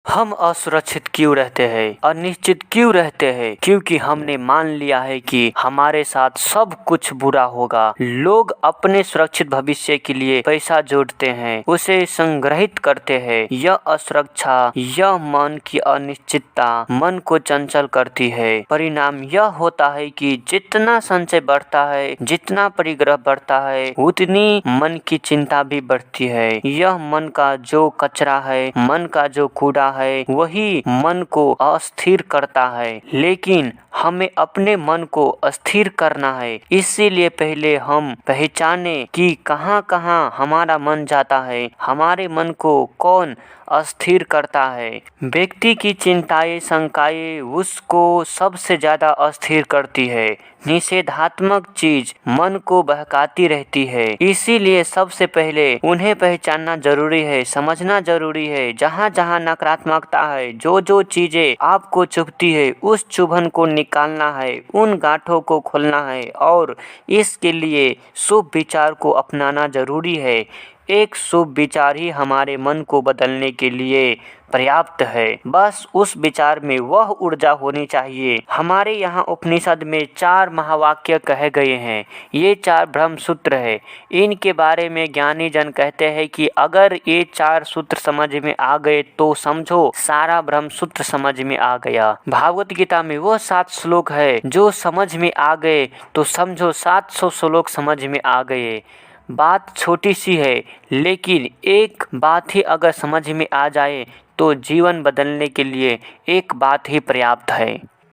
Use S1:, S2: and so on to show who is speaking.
S1: हम असुरक्षित क्यों रहते हैं, अनिश्चित क्यों रहते हैं? क्योंकि हमने मान लिया है कि हमारे साथ सब कुछ बुरा होगा। लोग अपने सुरक्षित भविष्य के लिए पैसा जोड़ते हैं, उसे संग्रहित करते हैं। यह असुरक्षा, यह मन की अनिश्चितता मन को चंचल करती है। परिणाम यह होता है कि जितना संचय बढ़ता है, जितना परिग्रह बढ़ता है, उतनी मन की चिंता भी बढ़ती है। यह मन का जो कचरा है, मन का जो कूड़ा है, वही मन को अस्थिर करता है। लेकिन हमें अपने मन को अस्थिर करना है। इसीलिए पहले हम पहचाने कि कहाँ-कहाँ हमारा मन जाता है, हमारे मन को कौन अस्थिर करता है। व्यक्ति की चिंताएं, शंकाएं उसको सबसे ज्यादा अस्थिर करती है। निषेधात्मक चीज मन को बहकाती रहती है। इसीलिए सबसे पहले उन्हें पहचानना जरूरी है, समझना जरूरी है। जहाँ-जहाँ नकारात्मकता है, जो चीजें आपको चुभती है, उस चुभन को निकालना है, उन गांठों को खोलना है और इसके लिए शुभ विचार को अपनाना जरूरी है। एक शुभ विचार ही हमारे मन को बदलने के लिए पर्याप्त है। बस उस विचार में वह ऊर्जा होनी चाहिए। हमारे यहाँ उपनिषद में 4 महावाक्य कहे गए हैं। ये 4 ब्रह्म सूत्र है। इनके बारे में ज्ञानी जन कहते हैं कि अगर ये 4 सूत्र समझ में आ गए तो समझो सारा ब्रह्म सूत्र समझ में आ गया। भागवत गीता में वो 7 श्लोक है जो समझ में आ गए तो समझो 700 श्लोक समझ में आ गए। बात छोटी सी है, लेकिन एक बात ही अगर समझ में आ जाए तो जीवन बदलने के लिए एक बात ही पर्याप्त है।